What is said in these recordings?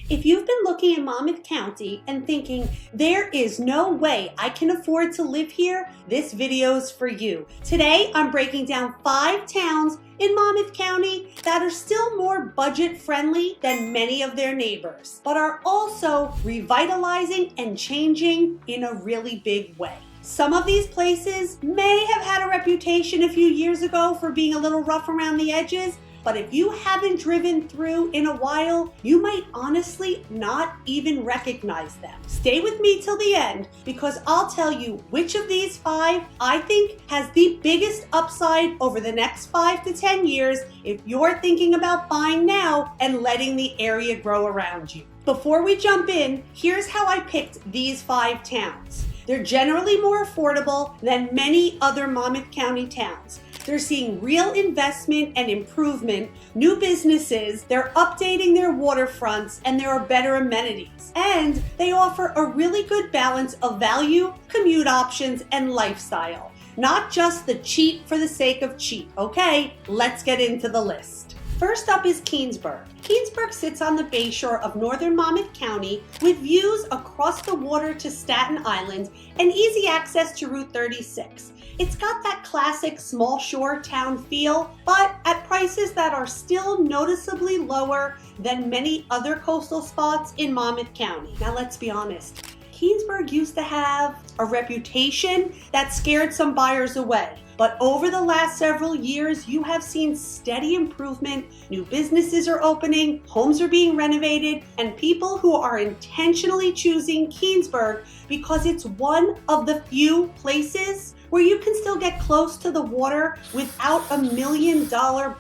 If you've been looking at Monmouth County and thinking, there is no way I can afford to live here, this video's for you. Today, I'm breaking down 5 towns in Monmouth County that are still more budget friendly than many of their neighbors, but are also revitalizing and changing in a really big way. Some of these places may have had a reputation a few years ago for being a little rough around the edges, but if you haven't driven through in a while, you might honestly not even recognize them. Stay with me till the end because I'll tell you which of these 5 I think has the biggest upside over the next 5 to 10 years if you're thinking about buying now and letting the area grow around you. Before we jump in, here's how I picked these 5 towns. They're generally more affordable than many other Monmouth County towns. They're seeing real investment and improvement, new businesses, they're updating their waterfronts, and there are better amenities. And they offer a really good balance of value, commute options, and lifestyle. Not just the cheap for the sake of cheap. Okay, let's get into the list. First up is Keansburg. Keansburg sits on the bayshore of northern Monmouth County with views across the water to Staten Island and easy access to Route 36. It's got that classic small shore town feel, but at prices that are still noticeably lower than many other coastal spots in Monmouth County. Now let's be honest, Keansburg used to have a reputation that scared some buyers away. But over the last several years, you have seen steady improvement. New businesses are opening, homes are being renovated, and people who are intentionally choosing Keansburg because it's one of the few places where you can still get close to the water without a $1 million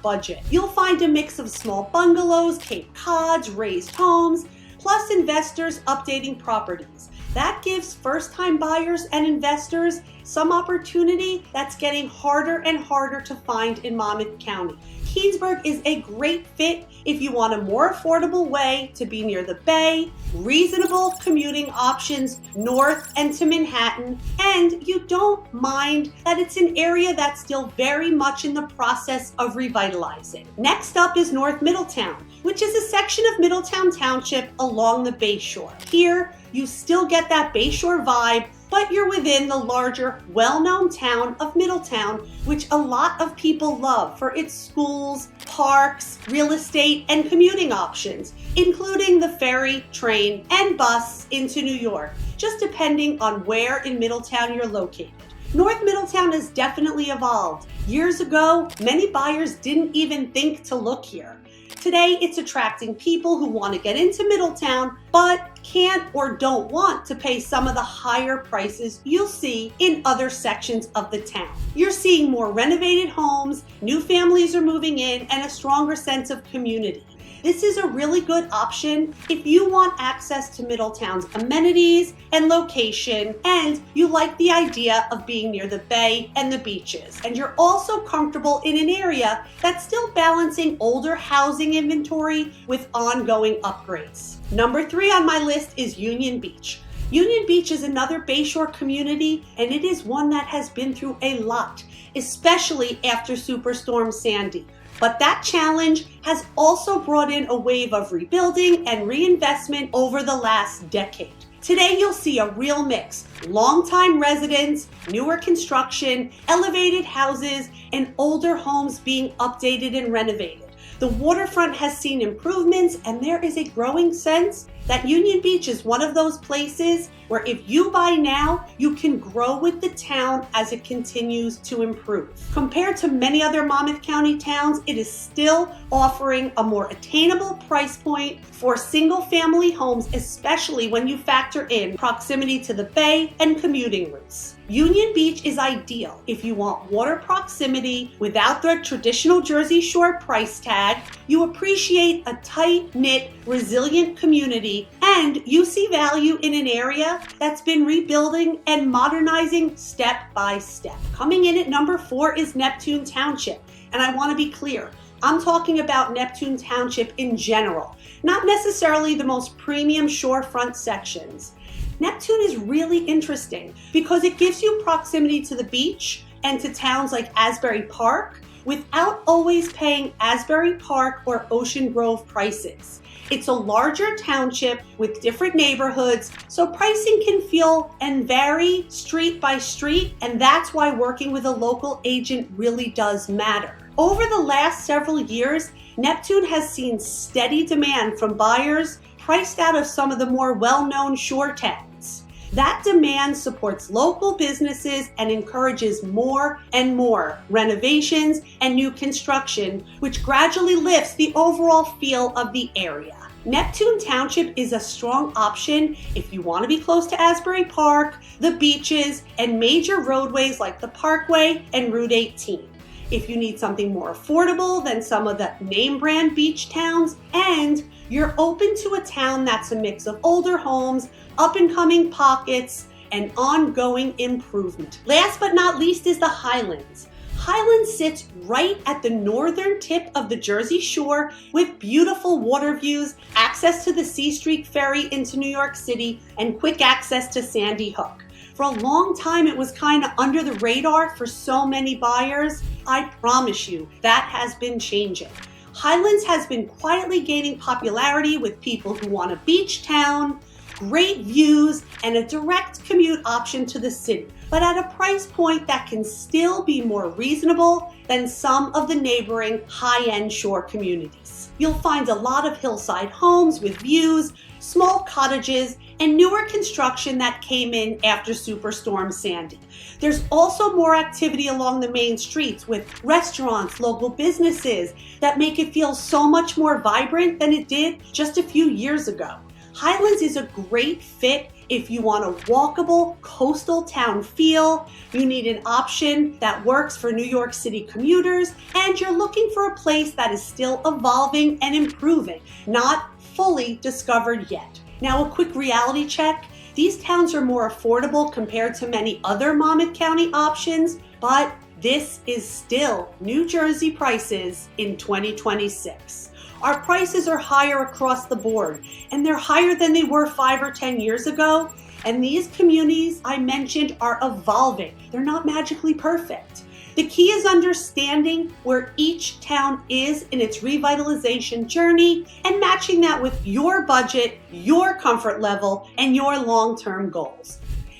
budget. You'll find a mix of small bungalows, Cape Cods, raised homes, plus investors updating properties. That gives first-time buyers and investors some opportunity that's getting harder and harder to find in Monmouth County. Keansburg is a great fit if you want a more affordable way to be near the bay, reasonable commuting options north and to Manhattan, and you don't mind that it's an area that's still very much in the process of revitalizing. Next up is North Middletown, which is a section of Middletown Township along the bayshore. Here, you still get that bayshore vibe, but you're within the larger, well-known town of Middletown, which a lot of people love for its schools, parks, real estate, and commuting options, including the ferry, train, and bus into New York, just depending on where in Middletown you're located. North Middletown has definitely evolved. Years ago, many buyers didn't even think to look here. Today, it's attracting people who want to get into Middletown, but can't or don't want to pay some of the higher prices you'll see in other sections of the town. You're seeing more renovated homes, new families are moving in, and a stronger sense of community. This is a really good option if you want access to Middletown's amenities and location, and you like the idea of being near the bay and the beaches. And you're also comfortable in an area that's still balancing older housing inventory with ongoing upgrades. Number 3 on my list is Union Beach. Union Beach is another bayshore community, and it is one that has been through a lot, especially after Superstorm Sandy. But that challenge has also brought in a wave of rebuilding and reinvestment over the last decade. Today, you'll see a real mix: longtime residents, newer construction, elevated houses, and older homes being updated and renovated. The waterfront has seen improvements, and there is a growing sense that Union Beach is one of those places where if you buy now, you can grow with the town as it continues to improve. Compared to many other Monmouth County towns, it is still offering a more attainable price point for single-family homes, especially when you factor in proximity to the bay and commuting routes. Union Beach is ideal if you want water proximity without the traditional Jersey Shore price tag, you appreciate a tight-knit, resilient community, and you see value in an area that's been rebuilding and modernizing step by step. Coming in at number 4 is Neptune Township, and I want to be clear, I'm talking about Neptune Township in general, not necessarily the most premium shorefront sections. Neptune is really interesting because it gives you proximity to the beach and to towns like Asbury Park without always paying Asbury Park or Ocean Grove prices. It's a larger township with different neighborhoods, so pricing can feel and vary street by street, and that's why working with a local agent really does matter. Over the last several years, Neptune has seen steady demand from buyers priced out of some of the more well-known shore towns. That demand supports local businesses and encourages more and more renovations and new construction, which gradually lifts the overall feel of the area. Neptune Township is a strong option if you want to be close to Asbury Park, the beaches, and major roadways like the Parkway and Route 18. If you need something more affordable than some of the name brand beach towns, and you're open to a town that's a mix of older homes, up-and-coming pockets, and ongoing improvement. Last but not least is the Highlands. Highlands sits right at the northern tip of the Jersey Shore with beautiful water views, access to the C Street ferry into New York City, and quick access to Sandy Hook. For a long time, it was kind of under the radar for so many buyers. I promise you, that has been changing. Highlands has been quietly gaining popularity with people who want a beach town, great views, and a direct commute option to the city, but at a price point that can still be more reasonable than some of the neighboring high-end shore communities. You'll find a lot of hillside homes with views, small cottages, and newer construction that came in after Superstorm Sandy. There's also more activity along the main streets with restaurants, local businesses that make it feel so much more vibrant than it did just a few years ago. Highlands is a great fit if you want a walkable coastal town feel, you need an option that works for New York City commuters, and you're looking for a place that is still evolving and improving, not fully discovered yet. Now, a quick reality check. These towns are more affordable compared to many other Monmouth County options, but this is still New Jersey prices in 2026. Our prices are higher across the board, and they're higher than they were 5 or 10 years ago. And these communities I mentioned are evolving. They're not magically perfect. The key is understanding where each town is in its revitalization journey and matching that with your budget, your comfort level, and your long-term goals.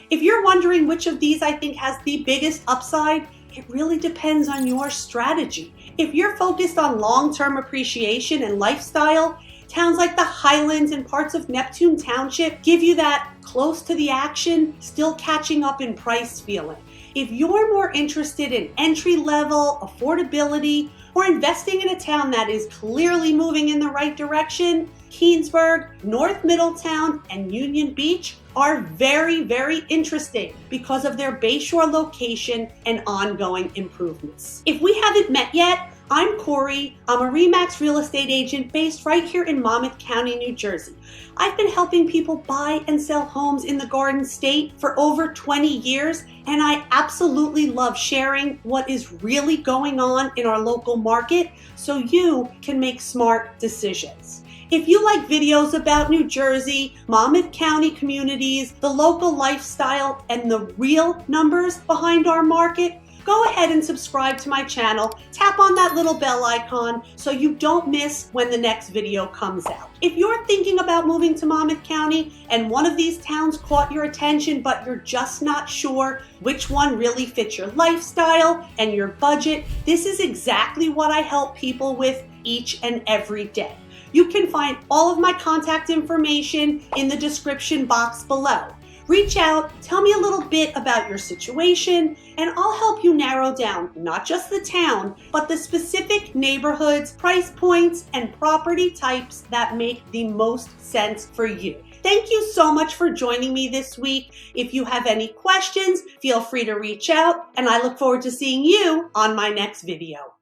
If you're wondering which of these I think has the biggest upside, it really depends on your strategy. If you're focused on long-term appreciation and lifestyle, towns like the Highlands and parts of Neptune Township give you that close to the action, still catching up in price feeling. If you're more interested in entry-level, affordability, or investing in a town that is clearly moving in the right direction, Keansburg, North Middletown, and Union Beach are very, very interesting because of their bayshore location and ongoing improvements. If we haven't met yet, I'm Cori. I'm a ReMax real estate agent based right here in Monmouth County, New Jersey. I've been helping people buy and sell homes in the Garden State for over 20 years, and I absolutely love sharing what is really going on in our local market so you can make smart decisions. If you like videos about New Jersey, Monmouth County communities, the local lifestyle, and the real numbers behind our market, go ahead and subscribe to my channel. Tap on that little bell icon so you don't miss when the next video comes out. If you're thinking about moving to Monmouth County and one of these towns caught your attention, but you're just not sure which one really fits your lifestyle and your budget, this is exactly what I help people with each and every day. You can find all of my contact information in the description box below. Reach out, tell me a little bit about your situation, and I'll help you narrow down not just the town, but the specific neighborhoods, price points, and property types that make the most sense for you. Thank you so much for joining me this week. If you have any questions, feel free to reach out, and I look forward to seeing you on my next video.